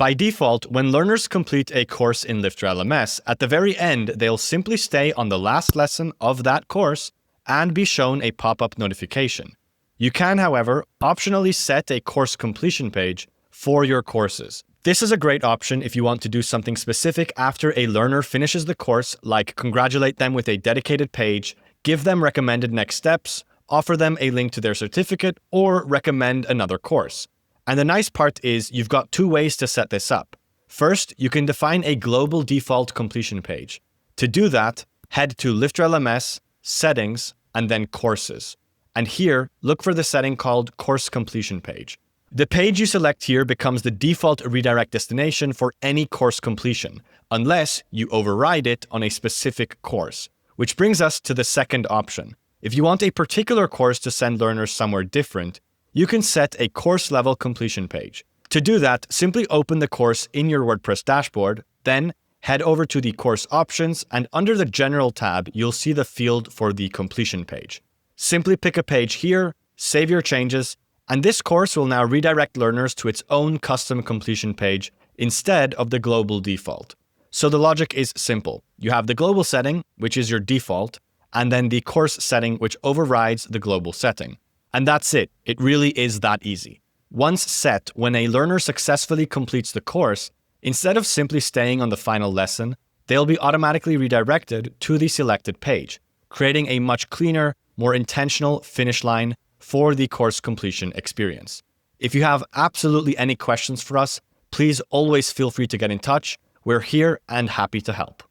By default, when learners complete a course in LifterLMS, at the very end, they'll simply stay on the last lesson of that course and be shown a pop-up notification. You can, however, optionally set a course completion page for your courses. This is a great option if you want to do something specific after a learner finishes the course, like congratulate them with a dedicated page, give them recommended next steps, offer them a link to their certificate, or recommend another course. And the nice part is you've got two ways to set this up. First, you can define a global default completion page. To do that, head to LifterLMS, Settings, and then Courses. And here, look for the setting called Course Completion Page. The page you select here becomes the default redirect destination for any course completion, unless you override it on a specific course. Which brings us to the second option. If you want a particular course to send learners somewhere different, you can set a course level completion page. To do that, simply open the course in your WordPress dashboard, then head over to the course options, and under the General tab, you'll see the field for the completion page. Simply pick a page here, save your changes, and this course will now redirect learners to its own custom completion page instead of the global default. So the logic is simple. You have the global setting, which is your default, and then the course setting, which overrides the global setting. And that's it. It really is that easy. Once set, when a learner successfully completes the course, instead of simply staying on the final lesson, they'll be automatically redirected to the selected page, creating a much cleaner, more intentional finish line for the course completion experience. If you have absolutely any questions for us, please always feel free to get in touch. We're here and happy to help.